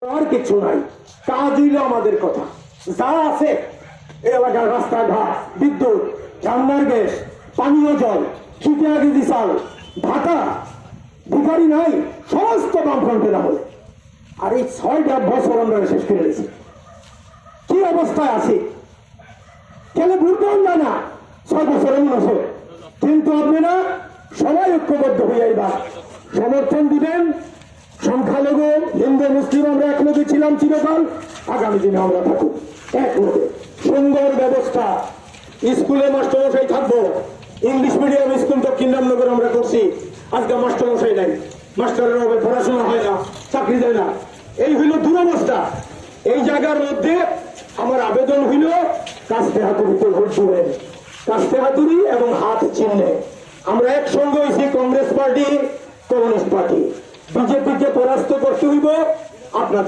আর কিছু নাই, কাজ হইল আমাদের কথা। যা আছে এলাকার রাস্তাঘাট, বিদ্যুৎ, রান্নার গ্যাস, পানীয় জল, খিটিয়া কেজি চাল, ঢাকা, ভিখারি নাই, সমস্ত বামফ্রন্টের আমলে। আর এই 6টা বছর আমরা শেষ করে দিয়েছি। কি অবস্থায় আছি কেন বুঝতেও না 6 বছরের মতো। কিন্তু আপনারা সবাই ঐক্যবদ্ধ হয়ে এবার সমর্থন দিবেন। সংখ্যালঘু হিন্দু মুসলিম আমরা একমতে ছিলাম চিরকাল, আগামী দিনে আমরা থাকুক একমতে। সুন্দর ব্যবস্থা, স্কুলে মাস্টারমশাই থাকবো। ইংলিশ মিডিয়াম স্কুল দক্ষিণ রামনগর আমরা করছি, আজকে মাস্টারমশাই নাই, মাস্টারের হবে পড়াশোনা হয় না, চাকরি দেয় না, এই হইল দুরবস্থা। এই জায়গার মধ্যে আমার আবেদন হইল কাস্তে হাতুড়িতে ভোট দিবেন, কাস্তে হাতুড়ি এবং হাত চিহ্নে। আমরা একসঙ্গে হয়েছি কংগ্রেস পার্টি, কমিউনিস্ট পার্টি। বিজেপিকে পরাস্ত করতে হইব আপনাদের।